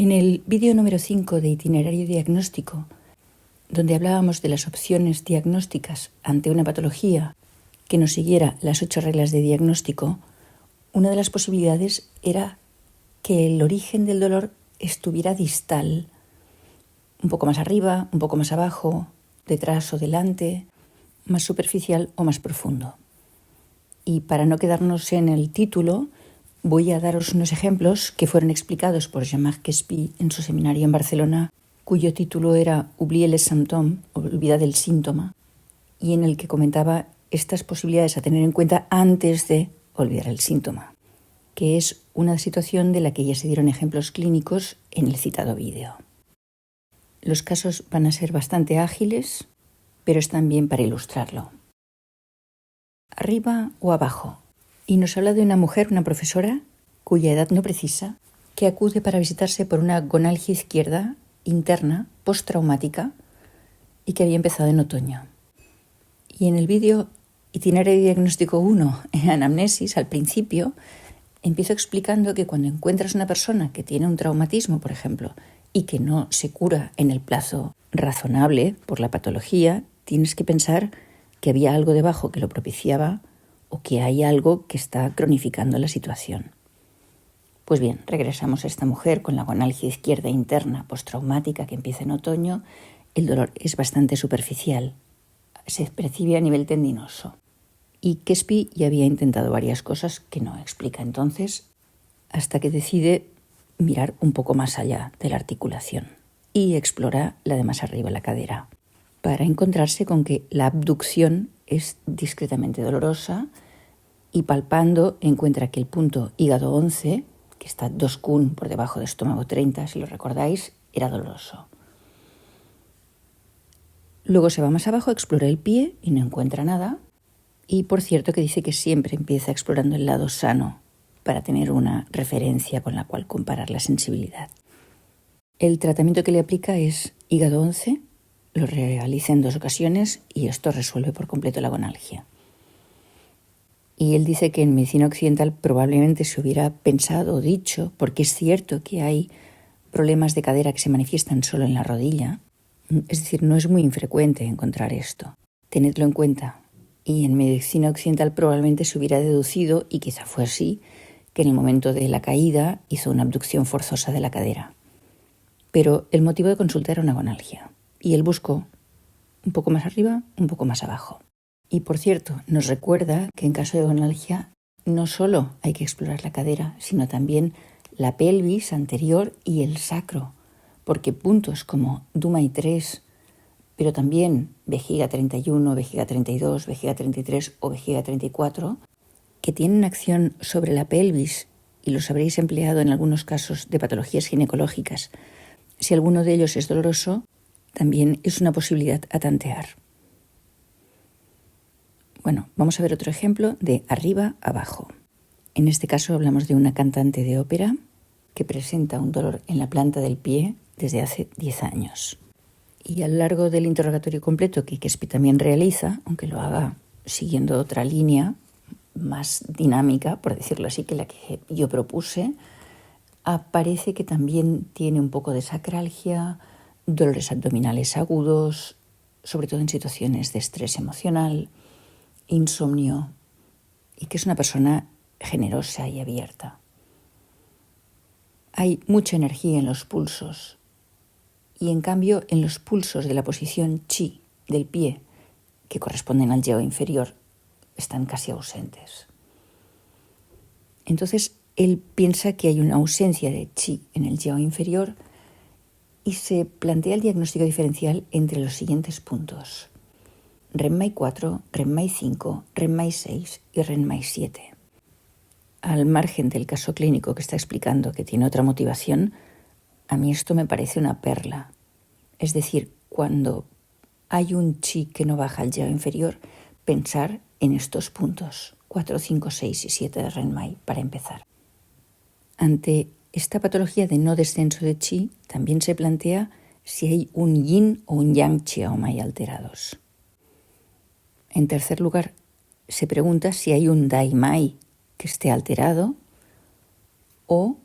En el vídeo número 5 de Itinerario Diagnóstico, donde hablábamos de las opciones diagnósticas ante una patología que nos siguiera las 8 reglas de diagnóstico, una de las posibilidades era que el origen del dolor estuviera distal, un poco más arriba, un poco más abajo, detrás o delante, más superficial o más profundo. Y para no quedarnos en el título, voy a daros unos ejemplos que fueron explicados por Jean-Marc Quespy en su seminario en Barcelona, cuyo título era Oublier les symptômes, olvidad el síntoma, y en el que comentaba estas posibilidades a tener en cuenta antes de olvidar el síntoma, que es una situación de la que ya se dieron ejemplos clínicos en el citado vídeo. Los casos van a ser bastante ágiles, pero están bien para ilustrarlo. Arriba o abajo. Y nos habla de una mujer, una profesora, cuya edad no precisa, que acude para visitarse por una gonalgia izquierda interna postraumática y que había empezado en otoño. Y en el vídeo Itinerario Diagnóstico 1, en Anamnesis, al principio, empiezo explicando que cuando encuentras una persona que tiene un traumatismo, por ejemplo, y que no se cura en el plazo razonable por la patología, tienes que pensar que había algo debajo que lo propiciaba o que hay algo que está cronificando la situación. Pues bien, regresamos a esta mujer con la gonalgia izquierda interna postraumática que empieza en otoño. El dolor es bastante superficial, se percibe a nivel tendinoso. Y Quespy ya había intentado varias cosas que no explica entonces, hasta que decide mirar un poco más allá de la articulación y explora la de más arriba, la cadera, para encontrarse con que la abducción es discretamente dolorosa y palpando encuentra que el punto hígado 11, que está 2 kun por debajo de estómago 30, si lo recordáis, era doloroso. Luego se va más abajo, explora el pie y no encuentra nada. Y por cierto que dice que siempre empieza explorando el lado sano para tener una referencia con la cual comparar la sensibilidad. El tratamiento que le aplica es hígado 11, lo realiza en 2 ocasiones y esto resuelve por completo la gonalgia. Y él dice que en medicina occidental probablemente se hubiera pensado o dicho, porque es cierto que hay problemas de cadera que se manifiestan solo en la rodilla, es decir, no es muy infrecuente encontrar esto. Tenedlo en cuenta. Y en medicina occidental probablemente se hubiera deducido, y quizá fue así, que en el momento de la caída hizo una abducción forzosa de la cadera. Pero el motivo de consulta era una gonalgia, y él buscó un poco más arriba, un poco más abajo. Y por cierto, nos recuerda que en caso de gonalgia no solo hay que explorar la cadera, sino también la pelvis anterior y el sacro, porque puntos como Dumai 3, pero también vejiga 31, vejiga 32, vejiga 33 o vejiga 34, que tienen acción sobre la pelvis y los habréis empleado en algunos casos de patologías ginecológicas. Si alguno de ellos es doloroso, también es una posibilidad a tantear. Bueno, vamos a ver otro ejemplo de arriba abajo. En este caso hablamos de una cantante de ópera que presenta un dolor en la planta del pie desde hace 10 años. Y a lo largo del interrogatorio completo que Quespy también realiza, aunque lo haga siguiendo otra línea más dinámica, por decirlo así, que la que yo propuse, aparece que también tiene un poco de sacralgia, dolores abdominales agudos, sobre todo en situaciones de estrés emocional, insomnio, y que es una persona generosa y abierta. Hay mucha energía en los pulsos, y en cambio en los pulsos de la posición chi del pie, que corresponden al yeo inferior, están casi ausentes. Entonces él piensa que hay una ausencia de chi en el yeo inferior y se plantea el diagnóstico diferencial entre los siguientes puntos: REM-MAI 4, REM-MAI 5, REM-MAI 6 y REM-MAI 7. Al margen del caso clínico que está explicando que tiene otra motivación, a mí esto me parece una perla. Es decir, cuando hay un chi que no baja al yeo inferior, pensar en estos puntos, 4, 5, 6 y 7 de REM-MAI, para empezar. Ante esta patología de no descenso de chi, también se plantea si hay un yin o un yang chiao-mai alterados. En tercer lugar, se pregunta si hay un dai-mai que esté alterado o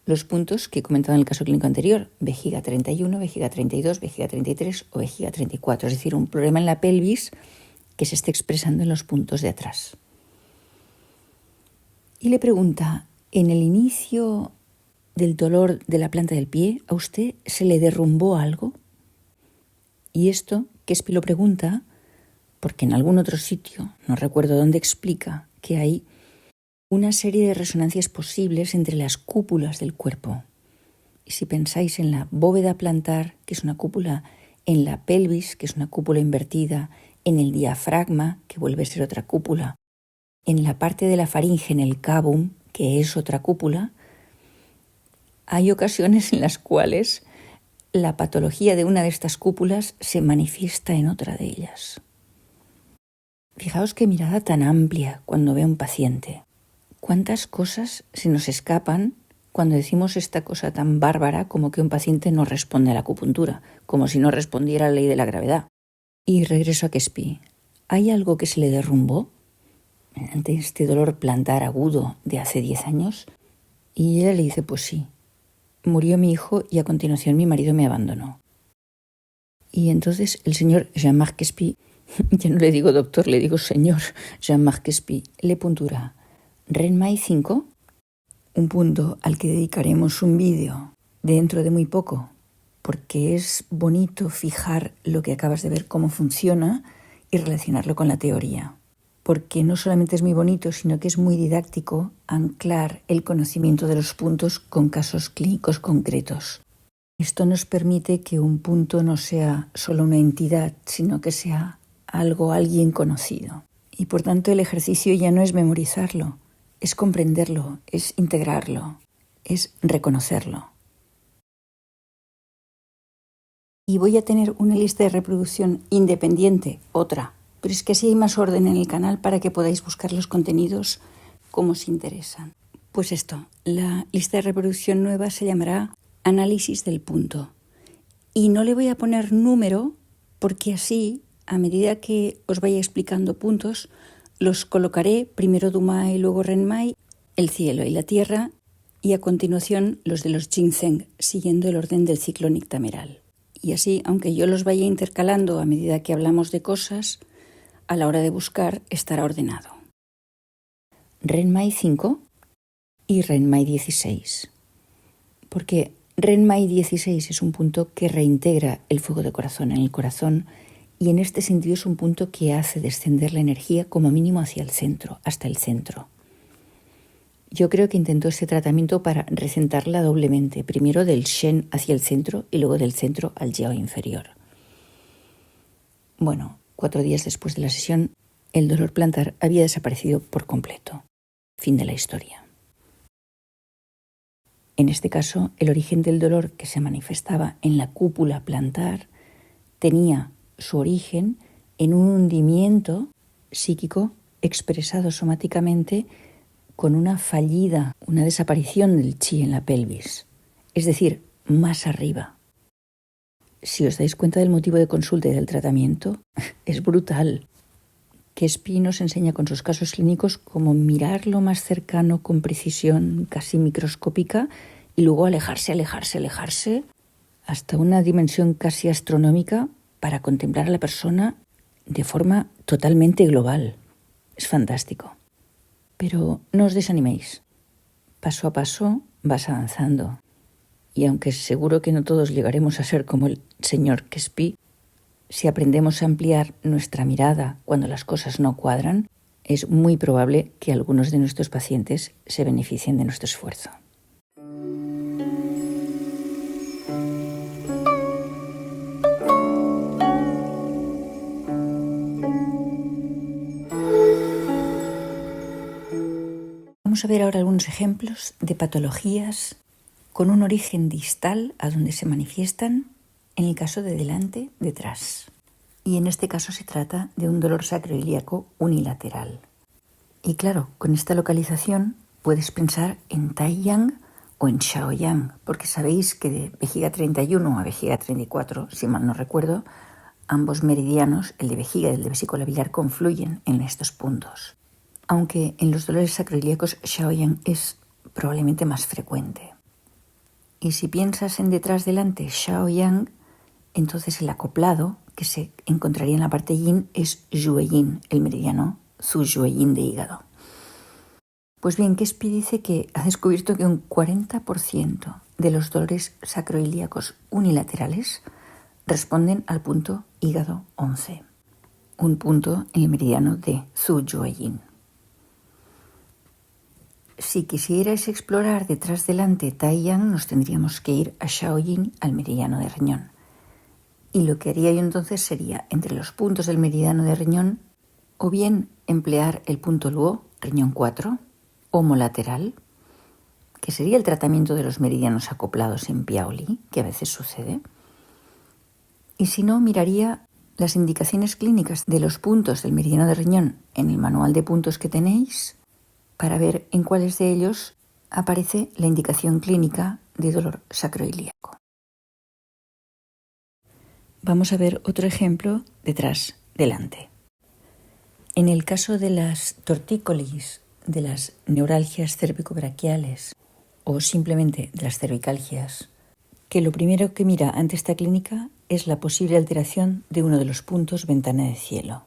los puntos que he comentado en el caso clínico anterior, vejiga 31, vejiga 32, vejiga 33 o vejiga 34, es decir, un problema en la pelvis que se esté expresando en los puntos de atrás. Y le pregunta, en el inicio del dolor de la planta del pie, ¿a usted se le derrumbó algo? Y esto, Quespi lo pregunta, porque en algún otro sitio, no recuerdo dónde, explica que hay una serie de resonancias posibles entre las cúpulas del cuerpo. Y si pensáis en la bóveda plantar, que es una cúpula, en la pelvis, que es una cúpula invertida, en el diafragma, que vuelve a ser otra cúpula, en la parte de la faringe, en el cavum, que es otra cúpula, hay ocasiones en las cuales la patología de una de estas cúpulas se manifiesta en otra de ellas. Fijaos qué mirada tan amplia cuando ve a un paciente. ¿Cuántas cosas se nos escapan cuando decimos esta cosa tan bárbara como que un paciente no responde a la acupuntura, como si no respondiera a la ley de la gravedad? Y regreso a Quespi. ¿Hay algo que se le derrumbó ante este dolor plantar agudo de hace 10 años? Y ella le dice, pues sí. Murió mi hijo y a continuación mi marido me abandonó. Y entonces el señor Jean-Marc Quespi, ya no le digo doctor, le digo señor Jean-Marc Quespi, le puntura Renmai 5, un punto al que dedicaremos un vídeo dentro de muy poco, porque es bonito fijar lo que acabas de ver, cómo funciona y relacionarlo con la teoría. Porque no solamente es muy bonito, sino que es muy didáctico anclar el conocimiento de los puntos con casos clínicos concretos. Esto nos permite que un punto no sea solo una entidad, sino que sea alguien conocido. Y por tanto el ejercicio ya no es memorizarlo, es comprenderlo, es integrarlo, es reconocerlo. Y voy a tener una lista de reproducción independiente, otra. Pero es que así hay más orden en el canal para que podáis buscar los contenidos como os interesan. Pues esto, la lista de reproducción nueva se llamará Análisis del punto. Y no le voy a poner número porque así, a medida que os vaya explicando puntos, los colocaré primero Dumai, luego Renmai, el cielo y la tierra, y a continuación los de los ginseng, siguiendo el orden del ciclo nictameral. Y así, aunque yo los vaya intercalando a medida que hablamos de cosas, a la hora de buscar estará ordenado. Renmai 5 y Renmai 16. Porque Renmai 16 es un punto que reintegra el fuego de corazón en el corazón y en este sentido es un punto que hace descender la energía como mínimo hacia el centro, hasta el centro. Yo creo que intentó este tratamiento para recentarla doblemente, primero del Shen hacia el centro y luego del centro al Jiao inferior. Bueno, 4 días después de la sesión, el dolor plantar había desaparecido por completo. Fin de la historia. En este caso, el origen del dolor que se manifestaba en la cúpula plantar tenía su origen en un hundimiento psíquico expresado somáticamente con una fallida, una desaparición del chi en la pelvis, es decir, más arriba. Si os dais cuenta del motivo de consulta y del tratamiento, es brutal. Quespi nos enseña con sus casos clínicos cómo mirarlo más cercano con precisión casi microscópica y luego alejarse hasta una dimensión casi astronómica para contemplar a la persona de forma totalmente global. Es fantástico. Pero no os desaniméis. Paso a paso vas avanzando. Y aunque seguro que no todos llegaremos a ser como el señor Quespi, si aprendemos a ampliar nuestra mirada cuando las cosas no cuadran, es muy probable que algunos de nuestros pacientes se beneficien de nuestro esfuerzo. Vamos a ver ahora algunos ejemplos de patologías con un origen distal a donde se manifiestan, en el caso de delante, detrás. Y en este caso se trata de un dolor sacroiliaco unilateral. Y claro, con esta localización puedes pensar en Taiyang o en Shaoyang, porque sabéis que de vejiga 31 a vejiga 34, si mal no recuerdo, ambos meridianos, el de vejiga y el de vesícula biliar, confluyen en estos puntos. Aunque en los dolores sacroiliacos Shaoyang es probablemente más frecuente. Y si piensas en detrás delante Xiao-yang, entonces el acoplado que se encontraría en la parte yin es Yue-yin, el meridiano Zu-Yue-yin de hígado. Pues bien, Kespi dice que ha descubierto que un 40% de los dolores sacroiliacos unilaterales responden al punto hígado 11, un punto en el meridiano de Zu-Yue-yin. Si quisierais explorar detrás delante Tai-yang, nos tendríamos que ir a Xiao-yin, al meridiano de riñón. Y lo que haría yo entonces sería, entre los puntos del meridiano de riñón, o bien emplear el punto Luo, riñón 4, homolateral, que sería el tratamiento de los meridianos acoplados en Piaoli, que a veces sucede. Y si no, miraría las indicaciones clínicas de los puntos del meridiano de riñón en el manual de puntos que tenéis para ver en cuáles de ellos aparece la indicación clínica de dolor sacroilíaco. Vamos a ver otro ejemplo detrás, delante. En el caso de las tortícolis, de las neuralgias cervicobraquiales o simplemente de las cervicalgias, que lo primero que mira ante esta clínica es la posible alteración de uno de los puntos ventana de cielo.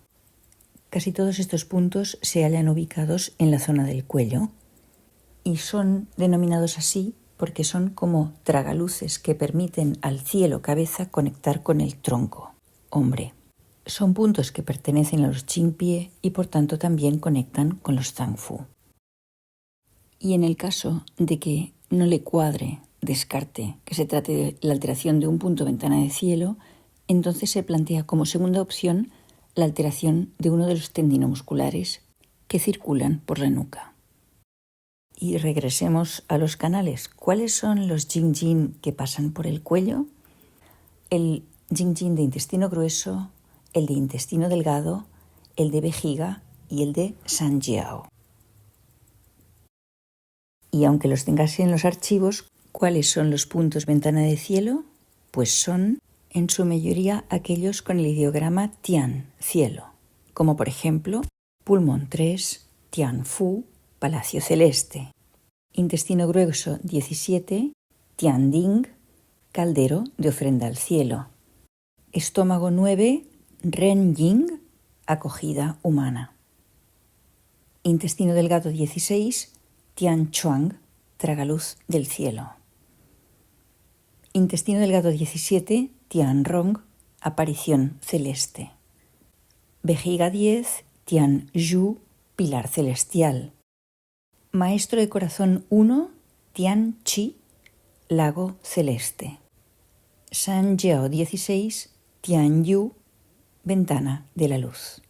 Casi todos estos puntos se hallan ubicados en la zona del cuello y son denominados así porque son como tragaluces que permiten al cielo cabeza conectar con el tronco, hombre. Son puntos que pertenecen a los Qingpie y por tanto también conectan con los Zangfu. Y en el caso de que no le cuadre, descarte, que se trate de la alteración de un punto ventana de cielo, entonces se plantea como segunda opción la alteración de uno de los tendinomusculares que circulan por la nuca. Y regresemos a los canales. ¿Cuáles son los Jingjin que pasan por el cuello? El Jingjin de intestino grueso, el de intestino delgado, el de vejiga y el de Sanjiao. Y aunque los tengáis en los archivos, ¿cuáles son los puntos ventana de cielo? Pues son, en su mayoría, aquellos con el ideograma Tian, cielo, como por ejemplo pulmón 3, Tianfu, palacio celeste, intestino grueso 17, Tianding, caldero de ofrenda al cielo, estómago 9, Renying, acogida humana, intestino delgado 16, Tianchuang, tragaluz del cielo. Intestino delgado 17, Tianrong, aparición celeste. Vejiga 10, Tianzhu, pilar celestial. Maestro de corazón 1, Tianqi, lago celeste. Sanjiao 16, Tianyu, ventana de la luz.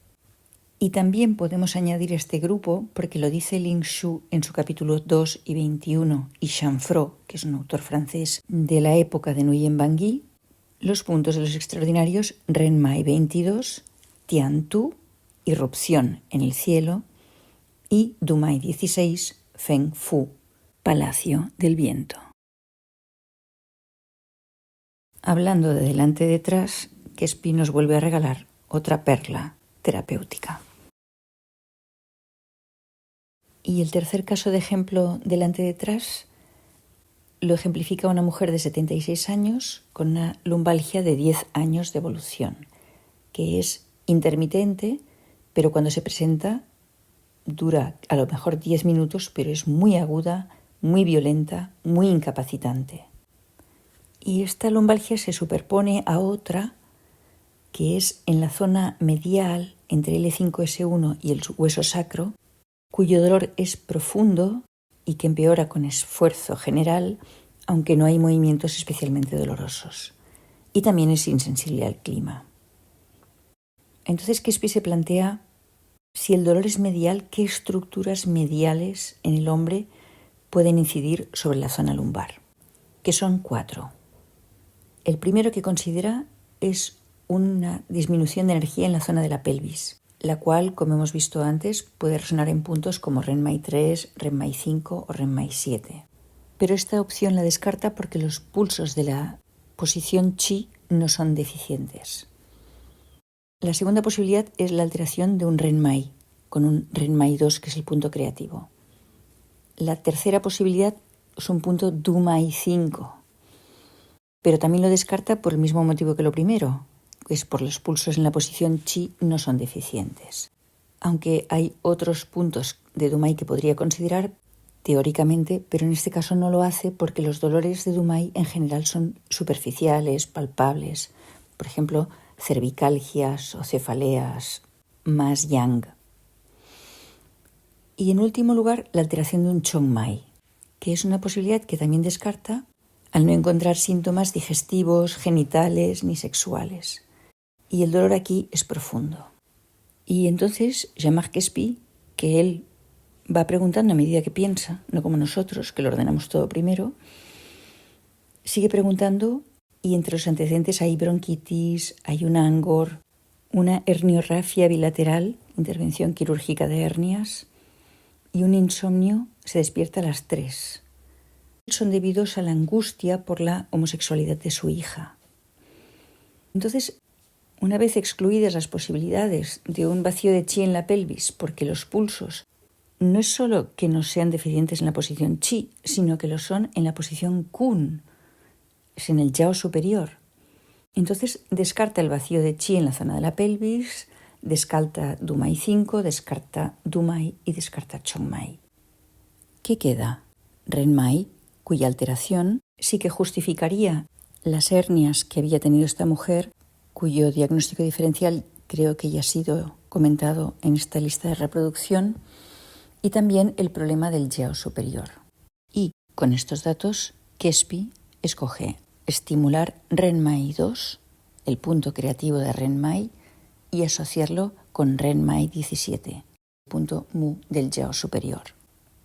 Y también podemos añadir este grupo, porque lo dice Ling Shu en su capítulo 2 y 21, y Chanfrot, que es un autor francés de la época de Nguyen Van Gui, los puntos de los extraordinarios Renmai 22, Tiantu, irrupción en el cielo, y Dumai 16, Feng Fu, palacio del viento. Hablando de delante y detrás, Kespi nos vuelve a regalar otra perla terapéutica. Y el tercer caso de ejemplo delante y detrás lo ejemplifica una mujer de 76 años con una lumbalgia de 10 años de evolución, que es intermitente, pero cuando se presenta dura a lo mejor 10 minutos, pero es muy aguda, muy violenta, muy incapacitante. Y esta lumbalgia se superpone a otra que es en la zona medial entre L5-S1 y el hueso sacro, cuyo dolor es profundo y que empeora con esfuerzo general, aunque no hay movimientos especialmente dolorosos. Y también es insensible al clima. Entonces, Kespi se plantea, si el dolor es medial, ¿qué estructuras mediales en el hombre pueden incidir sobre la zona lumbar? Que son 4. El primero que considera es una disminución de energía en la zona de la pelvis, la cual, como hemos visto antes, puede resonar en puntos como Renmai 3, Renmai 5 o Renmai 7. Pero esta opción la descarta porque los pulsos de la posición Chi no son deficientes. La segunda posibilidad es la alteración de un Renmai, con un Renmai 2, que es el punto creativo. La tercera posibilidad es un punto Dumai 5, pero también lo descarta por el mismo motivo que lo primero, que es por los pulsos en la posición chi no son deficientes. Aunque hay otros puntos de Dumai que podría considerar teóricamente, pero en este caso no lo hace porque los dolores de Dumai en general son superficiales, palpables. Por ejemplo, cervicalgias o cefaleas, más yang. Y en último lugar, la alteración de un chongmai, que es una posibilidad que también descarta al no encontrar síntomas digestivos, genitales ni sexuales. Y el dolor aquí es profundo. Y entonces Jean-Marc Espy, que él va preguntando a medida que piensa, no como nosotros, que lo ordenamos todo primero, sigue preguntando y entre los antecedentes hay bronquitis, hay un angor, una herniorrafia bilateral, intervención quirúrgica de hernias, y un insomnio, se despierta a las 3. Son debidos a la angustia por la homosexualidad de su hija. Entonces, una vez excluidas las posibilidades de un vacío de chi en la pelvis, porque los pulsos no es solo que no sean deficientes en la posición chi, sino que lo son en la posición kun, es en el yao superior. Entonces descarta el vacío de chi en la zona de la pelvis, descarta Dumai 5, descarta Dumai y descarta Chongmai. ¿Qué queda? Renmai, cuya alteración sí que justificaría las hernias que había tenido esta mujer, cuyo diagnóstico diferencial creo que ya ha sido comentado en esta lista de reproducción, y también el problema del yao superior. Y con estos datos, Espy escoge estimular Renmai 2, el punto creativo de Renmai, y asociarlo con Renmai 17, el punto mu del yao superior.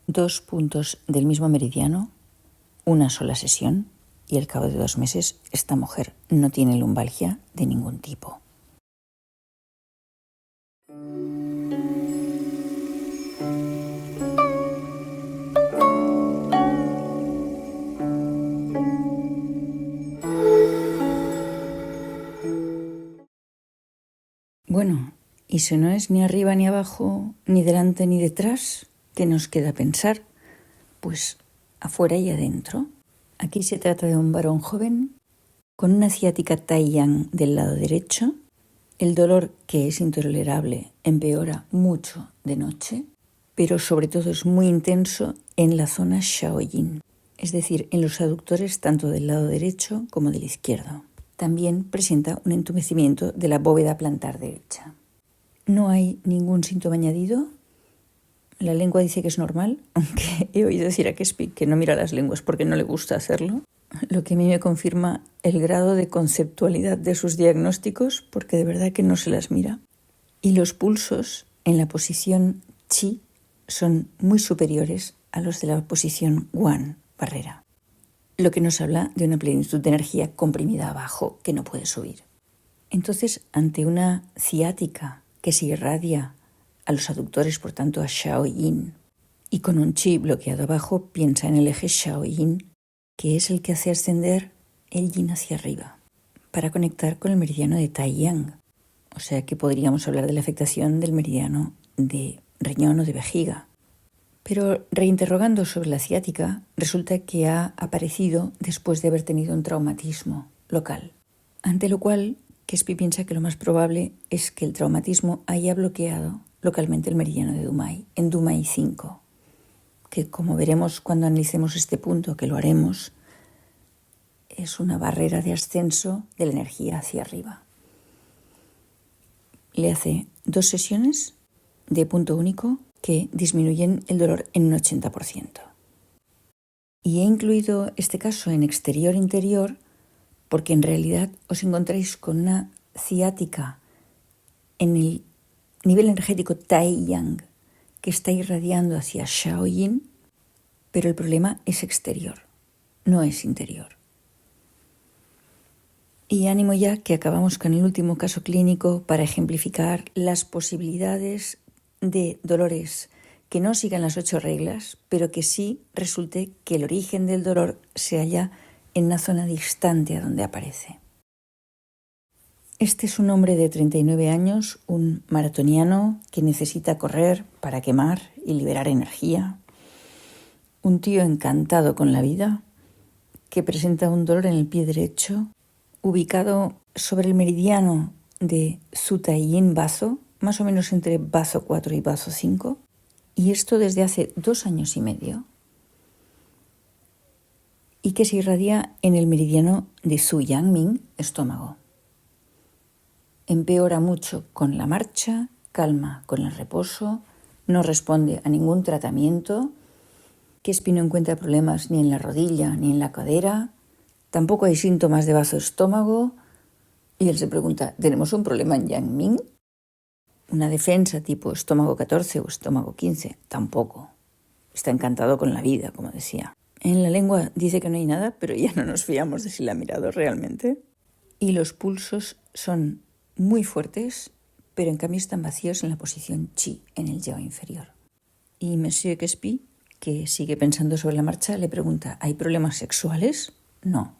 2 puntos del mismo meridiano, una sola sesión, y al cabo de 2 meses esta mujer no tiene lumbalgia de ningún tipo. Bueno, y si no es ni arriba ni abajo, ni delante ni detrás, ¿qué nos queda pensar? Pues afuera y adentro. Aquí se trata de un varón joven con una ciática Tai-Yang del lado derecho. El dolor, que es intolerable, empeora mucho de noche, pero sobre todo es muy intenso en la zona Shaoyin, es decir, en los aductores tanto del lado derecho como del izquierdo. También presenta un entumecimiento de la bóveda plantar derecha. No hay ningún síntoma añadido. La lengua dice que es normal, aunque he oído decir a Espy que no mira las lenguas porque no le gusta hacerlo, lo que a mí me confirma el grado de conceptualidad de sus diagnósticos, porque de verdad que no se las mira. Y los pulsos en la posición chi son muy superiores a los de la posición guan, barrera, lo que nos habla de una plenitud de energía comprimida abajo que no puede subir. Entonces, ante una ciática que se irradia a los aductores, por tanto a Shaoyin, y con un chi bloqueado abajo, piensa en el eje Shaoyin, que es el que hace ascender el yin hacia arriba, para conectar con el meridiano de Tai-Yang. O sea que podríamos hablar de la afectación del meridiano de riñón o de vejiga. Pero reinterrogando sobre la ciática, resulta que ha aparecido después de haber tenido un traumatismo local, ante lo cual Espy piensa que lo más probable es que el traumatismo haya bloqueado localmente el meridiano de Dumai, en Dumai 5, que como veremos cuando analicemos este punto, que lo haremos, es una barrera de ascenso de la energía hacia arriba. Le hace 2 sesiones de punto único que disminuyen el dolor en un 80%. Y he incluido este caso en exterior-interior porque en realidad os encontráis con una ciática en el nivel energético Tai-Yang que está irradiando hacia Shaoyin, pero el problema es exterior, no es interior. Y ánimo ya que acabamos con el último caso clínico para ejemplificar las posibilidades de dolores que no sigan las 8 reglas, pero que sí resulte que el origen del dolor se halla en una zona distante a donde aparece. Este es un hombre de 39 años, un maratoniano que necesita correr para quemar y liberar energía. Un tío encantado con la vida, que presenta un dolor en el pie derecho, ubicado sobre el meridiano de Sutta Yin Bazo, más o menos entre Bazo 4 y Bazo 5, y esto desde hace 2 años y medio, y que se irradia en el meridiano de Su Yang-ming, estómago. Empeora mucho con la marcha, calma con el reposo, no responde a ningún tratamiento. Kespi no encuentra problemas ni en la rodilla ni en la cadera, tampoco hay síntomas de vaso estómago, y él se pregunta, ¿tenemos un problema en Yang-ming? Una defensa tipo estómago 14 o estómago 15, tampoco. Está encantado con la vida, como decía. En la lengua dice que no hay nada, pero ya no nos fiamos de si la ha mirado realmente. Y los pulsos son muy fuertes, pero en cambio están vacíos en la posición Chi, en el yao inferior. Y Monsieur Kespi, que sigue pensando sobre la marcha, le pregunta, ¿hay problemas sexuales? No.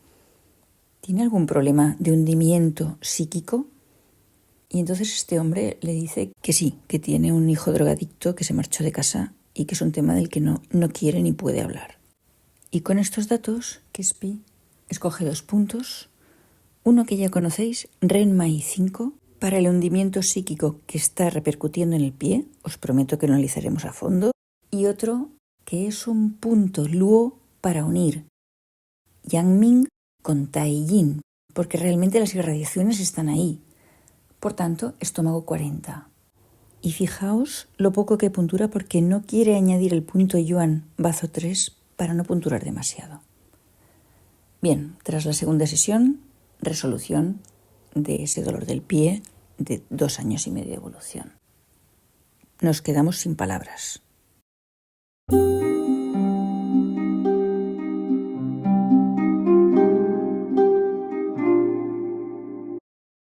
¿Tiene algún problema de hundimiento psíquico? Y entonces este hombre le dice que sí, que tiene un hijo drogadicto que se marchó de casa y que es un tema del que no quiere ni puede hablar. Y con estos datos, Kespi escoge 2 puntos. Uno que ya conocéis, Renmai 5, para el hundimiento psíquico que está repercutiendo en el pie. Os prometo que lo analizaremos a fondo. Y otro que es un punto Luo para unir Yang-ming con Tai-yin, porque realmente las irradiaciones están ahí. Por tanto, estómago 40. Y fijaos lo poco que puntura porque no quiere añadir el punto Yuan Bazo 3 para no punturar demasiado. Bien, tras la segunda sesión, resolución de ese dolor del pie de 2 años y medio de evolución. Nos quedamos sin palabras.